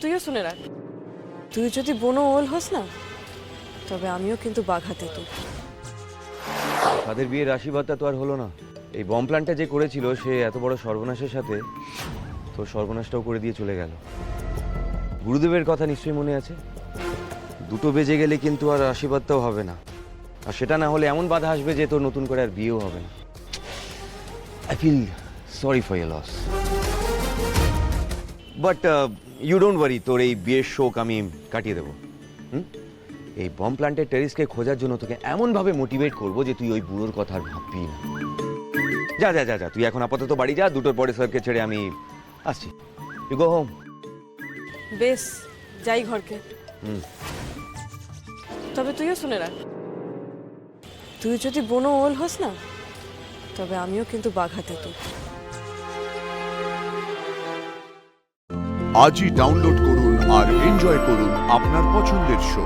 তুইও শুনে রাখ, তুই যদি বনো ওল হোস না, তবে আমিও কিন্তু বাঘাতে তুই। তাদের বিয়ের আশীর্বাদটা তো আর হলো না। এই বম প্ল্যানটা যে করেছিল সে এত বড় সর্বনাশের সাথে তোর সর্বনাশটাও করে দিয়ে চলে গেল। গুরুদেবের কথা নিশ্চয়ই মনে আছে, 2টো বেজে গেলে কিন্তু আর আশীর্বাদটাও হবে না, আর সেটা না হলে এমন বাধা আসবে যে তোর নতুন করে আর বিয়েও হবে না। I feel sorry for your loss, but you don't worry, তোর এই বিয়ের শোক আমি কাটিয়ে দেবো। এই বম প্ল্যান্টের টেরিসকে খোঁজার জন্য তোকে এমনভাবে মোটিভেট করবো যে তুই ওই বুড়োর কথা আর ভাববি না। যা যা যা যা, তুই এখন আপাতত বাড়ি যা, 2টোর পরে স্যারকে ছেড়ে আমি আসছি। You go home. বেশ, যাই ঘরকে। তবে তুইও শুনে রাখ, তুই যদি বনো ওল হোস না, তবে আমিও কিন্তু বাঘাতে তুই। আজই ডাউনলোড করুন আর এনজয় করুন আপনার পছন্দের শো।